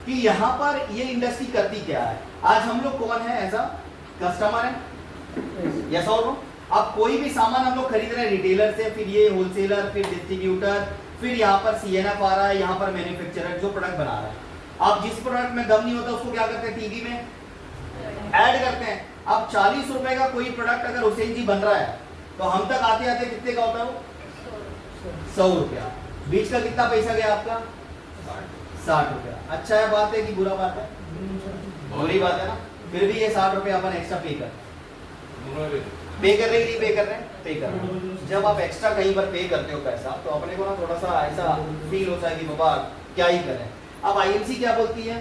कि यहाँ पर ये इंडस्ट्री करती क्या है। आज हम लोग कौन है, एज अ कस्टमर है, यस और नो। अब कोई भी सामान हम लोग खरीद रहे हैं रिटेलर से, फिर ये होलसेलर, फिर डिस्ट्रीब्यूटर, फिर यहाँ पर सीएनएफ आ रहा है, यहाँ पर मैन्युफैक्चरर जो प्रोडक्ट बना रहा है। आप जिस प्रोडक्ट में दम नहीं होता उसको क्या करते हैं, टीवी में ऐड करते हैं। अब 40 रुपए का कोई प्रोडक्ट अगर हुसैन जी बन रहा है तो हम तक आते आते कितने का होता है वो, 100 रुपया। बीच का कितना पैसा गया आपका, 60 रुपया। अच्छा है बात है कि बुरा बात है, बुरी बात है ना। फिर भी ये 60 रुपया अपन एक्स्ट्रा पे कर रहे, नहीं पे कर रहे हैं, पे कर रहे हैं। जब आप एक्स्ट्रा कहीं पर पे करते हो पैसा तो अपने को ना थोड़ा सा ऐसा फील होता है कि बाबा क्या ही करें। अब आईएमसी क्या बोलती है,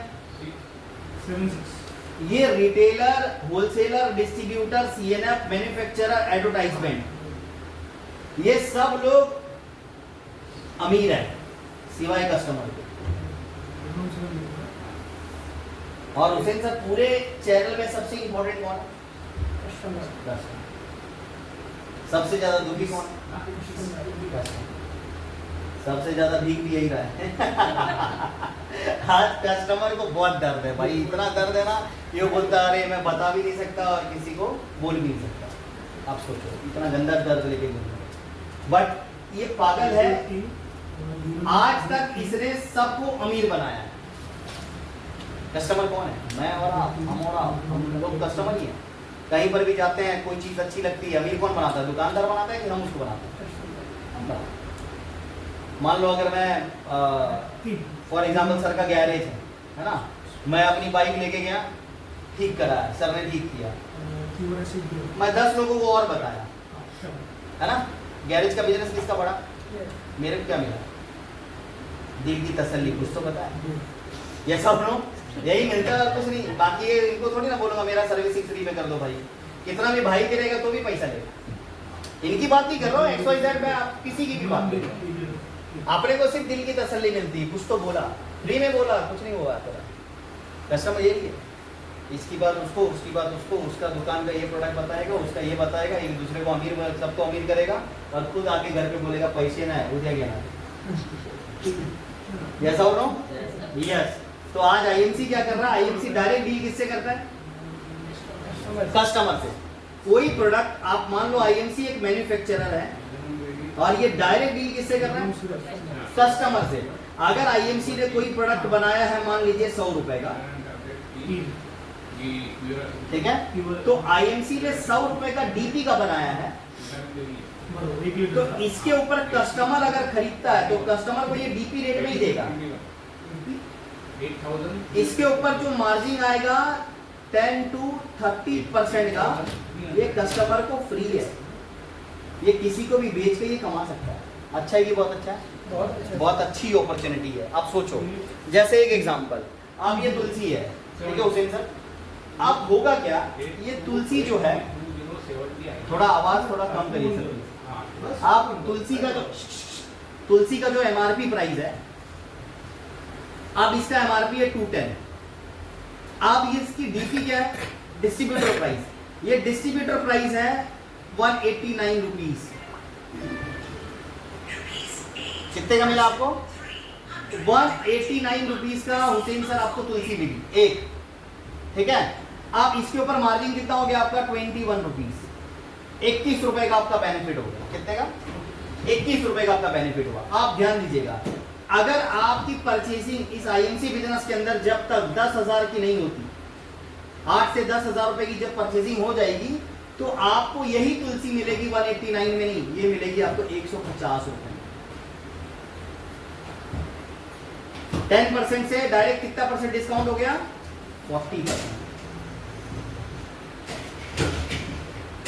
ये retailer, wholesaler, distributor, CNF, manufacturer, advertisement, ये सब लोग अमीर है सिवाय कस्टमर के। और हुसैन सर पूरे चैनल में सबसे इंपॉर्टेंट कौन है, कस्टमर। सबसे ज्यादा दुखी कौन है, सबसे ज्यादा भीख भी यही रहा है। आज कस्टमर को बहुत दर्द है भाई, इतना दर्द है ना, ये बोलता अरे मैं बता भी नहीं सकता और किसी को बोल भी नहीं सकता। आप सोचो इतना गंदा दर्द लेके बोल रहे, बट ये पागल है, आज तक इसने सबको अमीर बनाया है। कस्टमर कौन है, मैं और आप, हम और आप, हम लोग कस्टमर ही हैं। कहीं पर भी जाते हैं, कोई चीज अच्छी लगती है, अमीर कौन बनाता है, दुकानदार बनाता है कि हम उसको बनाते हैं, हम बनाते हैं। मान लो अगर मैं फॉर एग्जाम्पल सर का गैरेज है ना, मैं अपनी बाइक लेके गया, ठीक कराया, सर ने ठीक किया, मैं 10 लोगों को और बताया, है ना। गैरेज का बिजनेस किसका बढ़ा, मेरे को क्या मिला, दिल की तसल्ली, कुछ तो बताया, ये सब लोग यही मिलता है और कुछ नहीं। बाकी इनको थोड़ी ना बोलूंगा मेरा सर्विसिंग फ्री में कर दो भाई, कितना भी भाई गिरेगा तो भी पैसा लेगा। इनकी बात नहीं कर रहा हूँ, XYZ में आप किसी की भी बात कर रहे हो, अपने को सिर्फ दिल की तसल्ली मिलती है, कुछ तो बोला, फ्री में बोला, कुछ नहीं हुआ तेरा। कस्टमर यही है, इसकी बात उसको, उसकी बात उसको, उसका दुकान का ये प्रोडक्ट बताएगा, उसका ये बताएगा, एक दूसरे को अमीर, सबको अमीर करेगा और खुद आके घर पे बोलेगा पैसे ना है, उठा गया ना। ऐसा हो रहा हूँ, यस। तो आज आईएमसी क्या कर रहा है, आईएमसी डायरेक्ट डील किससे करता है, कस्टमर से। कोई प्रोडक्ट आप मान लो आईएमसी एक मैन्युफैक्चरर है और ये डायरेक्ट डील किससे कर रहा है, कस्टमर से। अगर आईएमसी ने कोई प्रोडक्ट बनाया है, मान लीजिए 100 रुपए का, ठीक है, तो आईएमसी ने 100 रुपए का डीपी का बनाया है, तो इसके ऊपर कस्टमर अगर खरीदता है तो कस्टमर को ये डीपी रेट में ही देगा। इसके ऊपर जो मार्जिन आएगा 10 to 30% का, ये कस्टमर को फ्री है, ये किसी को भी बेच के ये कमा सकता है। अच्छा है कि बहुत अच्छा है, बहुत अच्छी अपॉर्चुनिटी है। आप सोचो, जैसे एक एग्जांपल, आप ये तुलसी है, ठीक है हुसैन सर, आप होगा क्या, ये तुलसी जो है, थोड़ा आवाज थोड़ा कम करिए सर। आप तुलसी का जो MRP प्राइस है, अब इसका MRP है 210, अब ये इसकी डीपी क्या है, डिस्ट्रीब्यूटर प्राइस, ये डिस्ट्रीब्यूटर प्राइस है 189 रुपीज। कितने का मिला आपको, 189 रुपीज का हुसैन सर आपको तुलसी मिली एक, ठीक है। अब इसके ऊपर मार्जिन कितना हो गया आपका, 21 रुपीज, 21 रुपए का आपका बेनिफिट हो गया। कितने का, 21 रुपए का आपका बेनिफिट हुआ। आप ध्यान दीजिएगा, अगर आपकी परचेसिंग इस आईएमसी बिजनेस के अंदर जब तक 10,000 की नहीं होती, 8 से 10,000 रुपए की जब परचेसिंग हो जाएगी तो आपको यही तुलसी मिलेगी 189 में नहीं, ये मिलेगी आपको 150 रुपए। 10% से डायरेक्ट कितना परसेंट डिस्काउंट हो गया, 40%।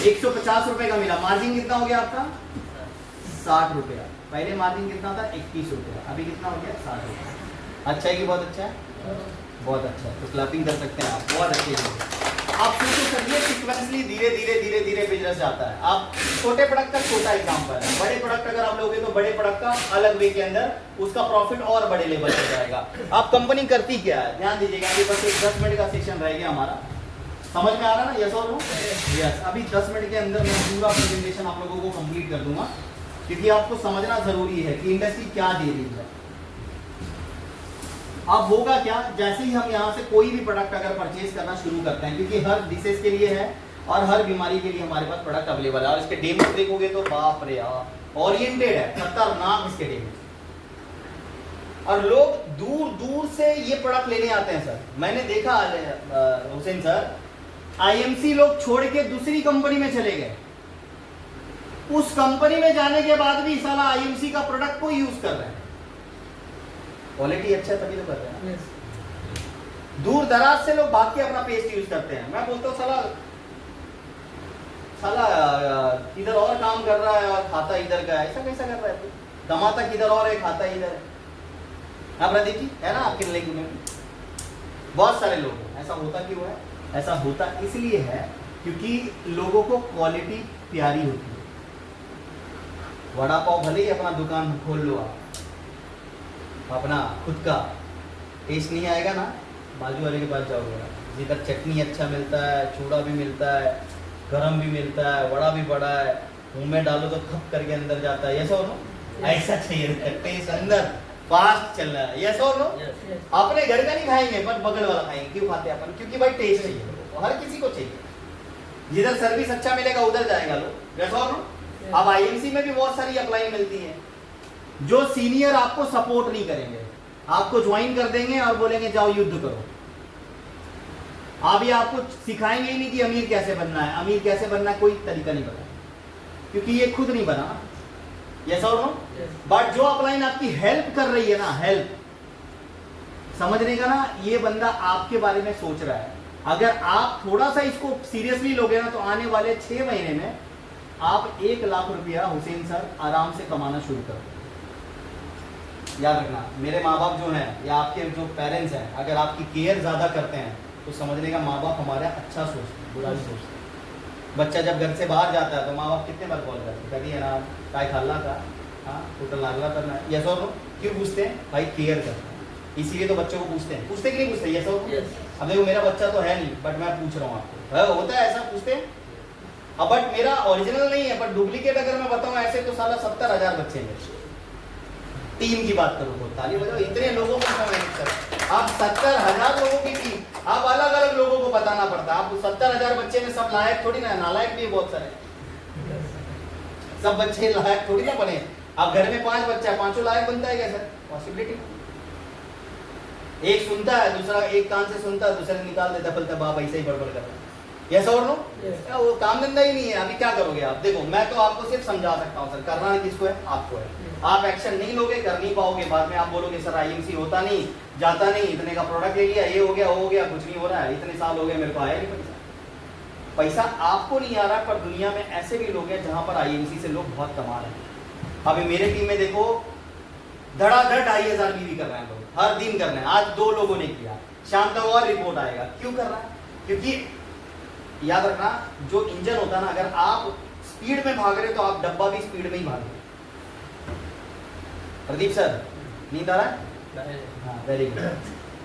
150 रुपए का मिला, मार्जिन कितना हो गया आपका, 60 रुपया। पहले मार्जिन कितना था, 21 रुपया, अभी कितना हो गया, 60 रुपया। अच्छा है कि बहुत अच्छा है, बहुत अच्छा है, तो क्लैपिंग कर सकते हैं आप, बहुत अच्छे हैं। आप सोचो सर, ये सीक्वेंसली धीरे धीरे धीरे धीरे बिजनेस जाता है। आप छोटे प्रोडक्ट का छोटा एग्जांपल है, बड़े प्रोडक्ट अगर आप लोगे तो बड़े प्रोडक्ट का अलग वे के अंदर उसका प्रॉफिट और बड़े लेवल पे जाएगा। आप कंपनी करती क्या है, ध्यान दीजिएगा, अभी बस एक 10 मिनट का सेशन रह गया हमारा, समझ में आ रहा है ना, यस और नो, यस। अभी 10 मिनट के अंदर मैं पूरा प्रेजेंटेशन आप लोगों को कंप्लीट कर दूंगा, क्योंकि आपको समझना जरूरी है कि इंडस्ट्री क्या दे रही है। अब होगा क्या, जैसे ही हम यहाँ से कोई भी प्रोडक्ट अगर परचेज करना शुरू करते हैं, क्योंकि हर डिसीज के लिए है और हर बीमारी के लिए हमारे पास प्रोडक्ट अवेलेबल है, और इसके डेमो देखोगे तो बाप रे यार ओरिएंटेड है, खतरनाक इसके डेमो। और लोग दूर दूर से ये प्रोडक्ट लेने आते हैं सर। मैंने देखा हुसैन सर, आईएमसी लोग छोड़ के दूसरी कंपनी में चले गए, उस कंपनी में जाने के बाद भी साला आईएमसी का प्रोडक्ट को यूज कर रहे हैं, क्वालिटी अच्छा तभी तो कर रहे हैं। दूर दराज से लोग भाग के अपना पेस्ट यूज करते हैं। मैं बोलता हूँ साला साला किधर और काम कर रहा है और खाता इधर का है, ऐसा कैसा कर रहा है? कमाता किधर और है, खाता इधर है। हाँ प्रदीप जी, है ना आपके लिंक में बहुत सारे लोग हैं। ऐसा होता क्यों है? ऐसा होता इसलिए है क्योंकि लोगों को क्वालिटी प्यारी होती है। वड़ा पाव भले ही अपना दुकान खोल लो आप, अपना खुद का, टेस्ट नहीं आएगा ना, बाजू वाले के पास जाओगे, जिधर चटनी अच्छा मिलता है, चूड़ा भी मिलता है, गरम भी मिलता है, वड़ा भी बड़ा है, मुंह में डालो तो खप करके अंदर जाता है, ऐसा हो नो? ऐसा चाहिए टेस्ट अंदर फास्ट चल रहा है, ऐसा हो नो? अपने घर का नहीं खाएंगे पर बगल वाला खाएंगे। क्यों खाते हैं अपन? क्योंकि भाई टेस्ट चाहिए, हर किसी को चाहिए, जिधर सर्विस अच्छा मिलेगा उधर जाएगा लोग, ऐसा हो नो? अब आईएमसी में भी बहुत सारी अप्लाई मिलती है, जो सीनियर आपको सपोर्ट नहीं करेंगे, आपको ज्वाइन कर देंगे और बोलेंगे जाओ युद्ध करो। आप ये आपको सिखाएंगे ही नहीं कि अमीर कैसे बनना है, अमीर कैसे बनना है कोई तरीका नहीं पता, क्योंकि ये खुद नहीं बना। यस और नो? बट जो अपलाइन आपकी हेल्प कर रही है ना, हेल्प समझने का ना, ये बंदा आपके बारे में सोच रहा है। अगर आप थोड़ा सा इसको सीरियसली लोगे ना, तो आने वाले 6 महीने में आप 1 लाख रुपया हुसैन सर आराम से कमाना शुरू कर दो। याद रखना, मेरे माँ बाप जो हैं या आपके जो पेरेंट्स हैं, अगर आपकी केयर ज़्यादा करते हैं तो समझने का माँ बाप हमारा अच्छा सोचते हैं, बुरा नहीं सोचते। बच्चा जब घर से बाहर जाता है तो माँ बाप कितने बार कॉल करते हैं, कभी है ना काय खाला का, हाँ होटल लागला करना है, यस और नो? क्यों पूछते हैं? भाई केयर करते हैं, इसीलिए तो बच्चों को पूछते हैं। पूछते कि नहीं पूछते? यस और नो? अब देखो मेरा बच्चा तो है नहीं, बट मैं पूछ रहा हूँ आपको, होता है ऐसा? पूछते हैं। अब बट मेरा ओरिजिनल नहीं है, बट डुप्लीकेट अगर मैं बताऊँ ऐसे तो साला 70,000 बच्चे हैं। टीम की बात करो तो ताली बजाओ, इतने लोगों को मैनेज कर, आप 70,000 लोगों की टीम, आप अलग अलग लोगों को बताना पड़ता है। आप 70,000 बच्चे में सब लायक थोड़ी ना, नालायक भी बहुत सारे, सब बच्चे लायक थोड़ी ना बने। अब घर में 5 बच्चा, 5 लायक बनता है क्या सर? पॉसिबिलिटी। एक सुनता है, दूसरा एक कान से सुनता है, दूसरे निकाल देता, बोलता बाप ऐसे ही बड़बड़ कर रहा है, यस और नो? वो काम धंधा ही नहीं है। अभी क्या करोगे आप? देखो मैं तो आपको सिर्फ समझा सकता हूँ सर, करना किसको है? आपको है। आप एक्शन नहीं लोगे, कर नहीं पाओगे, बाद में आप बोलोगे सर आईएमसी होता नहीं, जाता नहीं, इतने का प्रोडक्ट ले लिया, ये हो गया, वो हो गया, कुछ नहीं हो रहा है, इतने साल हो गए मेरे को आया नहीं पैसा। पैसा आपको नहीं आ रहा, पर दुनिया में ऐसे भी लोग हैं जहां पर आईएमसी से लोग बहुत कमा रहे हैं। अभी मेरे टीम में देखो धड़ाधड़ 2,500 बीवी कर रहे हैं लोग, हर दिन कर रहे हैं। आज 2 लोगों ने किया, शाम तक और रिपोर्ट आएगा। क्यों कर रहा है? क्योंकि याद रखना, जो इंजन होता है ना, अगर आप स्पीड में भाग रहे तो आप डब्बा भी स्पीड में ही भागे। प्रदीप सर नींद आ रहा है? हाँ वेरी गुड।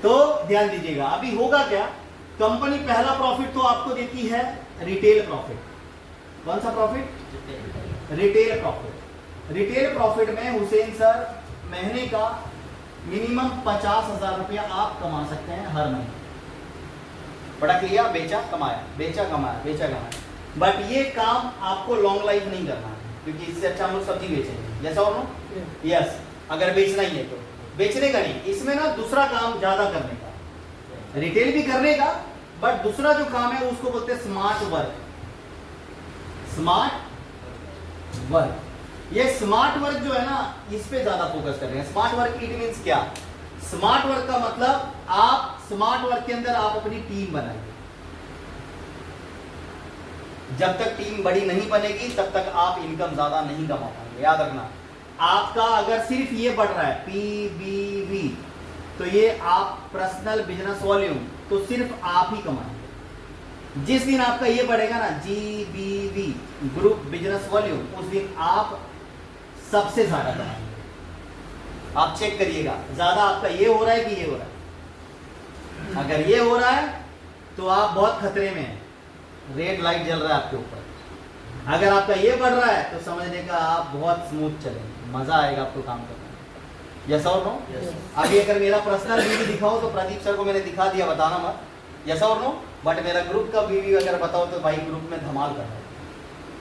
तो ध्यान दीजिएगा, अभी होगा क्या, कंपनी पहला प्रॉफिट तो आपको देती है रिटेल प्रॉफिट। कौन सा profit? Retail profit. Retail profit में हुसैन सर महीने का मिनिमम 50,000 रुपया आप कमा सकते हैं हर महीने। प्रोडक्ट लिया, बेचा, कमाया, बेचा, कमाया, बेचा, कमाया। बट ये काम आपको लॉन्ग लाइफ नहीं करना है, क्योंकि इससे अच्छा हम लोग सब्जी बेचेंगे, जैसा और नो? यस, अगर बेचना ही है तो बेचने का नहीं, इसमें ना दूसरा काम ज्यादा करने का, रिटेल भी करने का, बट दूसरा जो काम है उसको बोलते हैं स्मार्ट वर्क। स्मार्ट वर्क, ये स्मार्ट वर्क जो है ना, इस पे ज्यादा फोकस कर रहे हैं। स्मार्ट वर्क इट मींस क्या? स्मार्ट वर्क का मतलब आप स्मार्ट वर्क के अंदर आप अपनी टीम बनाइए। जब तक टीम बड़ी नहीं बनेगी तब तक आप इनकम ज्यादा नहीं कमा पाएंगे। याद रखना, आपका अगर सिर्फ ये बढ़ रहा है पीबीवी, तो ये आप पर्सनल बिजनेस वॉल्यूम, तो सिर्फ आप ही कमाएंगे। जिस दिन आपका ये बढ़ेगा ना, जीबीवी ग्रुप बिजनेस वॉल्यूम, उस दिन आप सबसे ज्यादा कमाएंगे। आप चेक करिएगा, ज्यादा आपका ये हो रहा है कि ये हो रहा है। अगर ये हो रहा है तो आप बहुत खतरे में हैं, रेड लाइट जल रहा है आपके ऊपर। अगर आपका ये बढ़ रहा है तो समझने का आप बहुत स्मूथ चलेंगे, मजा आएगा आपको काम करने में। यस और नो? अभी अगर मेरा पर्सनल बीवी दिखाओ तो प्रदीप सर को मैंने दिखा दिया, बताना मत, यस और नो? बट मेरा ग्रुप का बीवी अगर बताओ तो भाई ग्रुप में धमाल कर रहा है।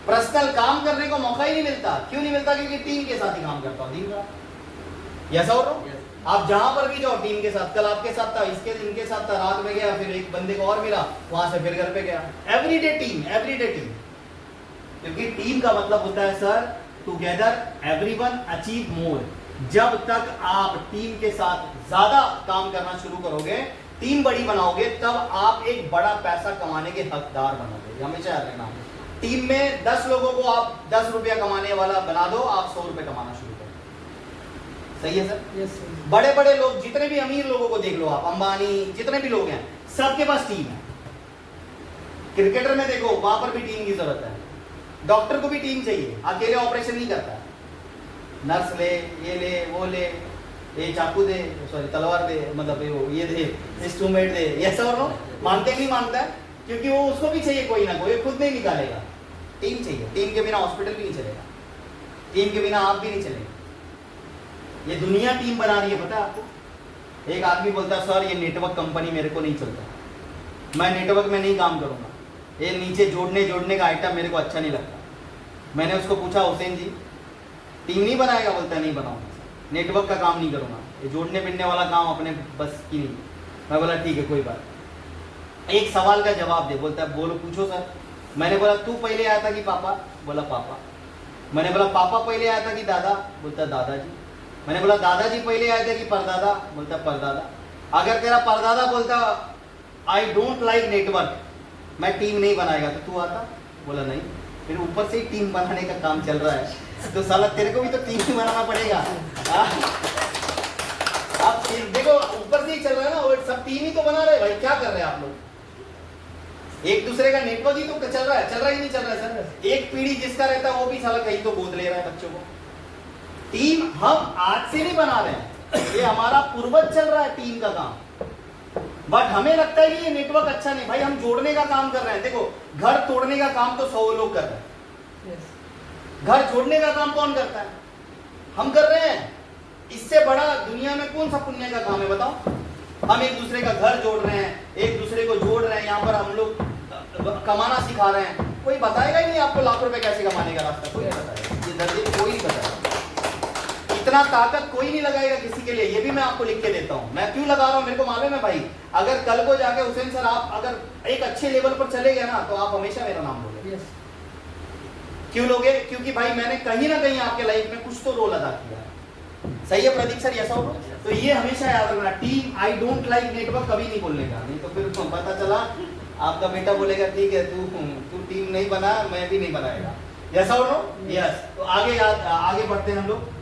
पर्सनल काम करने को मौका ही नहीं मिलता। क्यों नहीं मिलता? क्योंकि टीम के साथ ही काम करता हूँ दिन रात। यस और नो? आप जहां पर भी जाओ टीम के साथ, कल आपके साथ था, इसके इनके साथ था, रात में गया, फिर एक बंदे को और मिला, वहां से फिर घर पे गया। Everyday team, everyday team. क्योंकि टीम का मतलब होता है sir together everyone achieve more. जब तक आप टीम के साथ ज्यादा काम करना शुरू करोगे, टीम बड़ी बनाओगे, तब आप एक बड़ा पैसा कमाने के हकदार बनोगे। हमेशा याद रखना, टीम में 10 लोगों को आप 10 रुपया कमाने वाला बना दो, आप 100 रुपए कमाना शुरू करो। सही है सर? Yes sir. बड़े बड़े लोग, जितने भी अमीर लोगों को देख लो आप, अंबानी, जितने भी लोग हैं, सबके पास टीम है। क्रिकेटर में देखो, वहां पर भी टीम की जरूरत है। डॉक्टर को भी टीम चाहिए, अकेले ऑपरेशन नहीं करता। नर्स ले, ये ले, वो ले, ये चाकू दे, सॉरी तलवार दे, मतलब ये दे, इंस्ट्रूमेंट दे, ये सब नो मानते नहीं मानता है, क्योंकि वो उसको भी चाहिए कोई ना कोई, खुद नहीं निकालेगा। टीम चाहिए, टीम के बिना हॉस्पिटल भी नहीं चलेगा, टीम के बिना आप भी नहीं चलेगा। ये दुनिया टीम बना रही है, पता है आपको? एक आदमी बोलता है सर ये नेटवर्क कंपनी मेरे को नहीं चलता, मैं नेटवर्क में नहीं काम करूंगा, ये नीचे जोड़ने का आइटम मेरे को अच्छा नहीं लगता। मैंने उसको पूछा हुसैन जी टीम नहीं बनाएगा? बोलता नहीं बनाऊंगा, नेटवर्क का काम नहीं करूंगा, ये जोड़ने पिड़ने वाला काम अपने बस की नहीं। मैं बोला ठीक है कोई बात। एक सवाल का जवाब दे। बोलता है बोलो, पूछो सर। मैंने बोला तू पहले आया था कि पापा? बोला पापा। मैंने बोला पापा पहले आया था कि दादा? बोलता दादाजी। मैंने बोला दादाजी पहले आए थे कि परदादा? बोलता परदादा। अगर तेरा परदादा बोलता आई डोंट लाइक नेटवर्क, मैं टीम नहीं बनाएगा, तो तू आता? बोला नहीं। फिर ऊपर से ही टीम बनाने का काम चल रहा है, तो साला तेरे को भी तो टीम ही बनाना पड़ेगा। आप देखो ऊपर से ही चल रहा है ना, वो सब टीम ही तो बना रहे। भाई क्या कर रहे हैं आप लोग? एक दूसरे का नेटवर्क ही तो चल रहा है, चल रहा ही नहीं चल रहा है सर। एक पीढ़ी जिसका रहता है वो भी साला कहीं तो गोद ले रहा है बच्चों को। टीम हम आज से नहीं बना रहे हैं, ये हमारा पूर्वज चल रहा है टीम का काम। बट हमें लगता है कि ये नेटवर्क अच्छा नहीं। भाई हम जोड़ने का काम कर रहे हैं। देखो घर तोड़ने का काम तो 100 लोग कर रहे हैं, घर जोड़ने का काम कौन करता है? हम कर रहे हैं। इससे बड़ा दुनिया में कौन सा पुण्य का काम है बताओ? हम एक दूसरे का घर जोड़ रहे हैं, एक दूसरे को जोड़ रहे हैं, यहाँ पर हम लोग कमाना सिखा रहे हैं। कोई बताएगा ही नहीं आपको लाख रुपए कैसे कमाने का रास्ता, कोई नहीं बताएगा। ये धरती कोई नहीं बताएगा, इतना ताकत कोई नहीं लगाएगा किसी के लिए। ये भी मैं आपको लिख के देता हूं। मैं क्यों लगा रहा हूं मेरे को मालूम है भाई। अगर कल को जाके हुसैन सर आप अगर एक अच्छे लेवल पर चले गए ना, तो आप हमेशा मेरा नाम लोगे। क्यों लोगे? क्योंकि भाई मैंने कहीं ना कहीं आपके लाइफ में कुछ तो रोल अदा किया है। सही है प्रदीप सर? ऐसा हो तो ये हमेशा याद रखना, team I don't like network कभी नहीं बोलने का। नहीं तो फिर पता चला आपका बेटा बोलेगा ठीक है तू टीम नहीं बना, मैं भी नहीं बनाएगा। ऐसा हो नो? यस। तो आगे बढ़ते हैं हम लोग।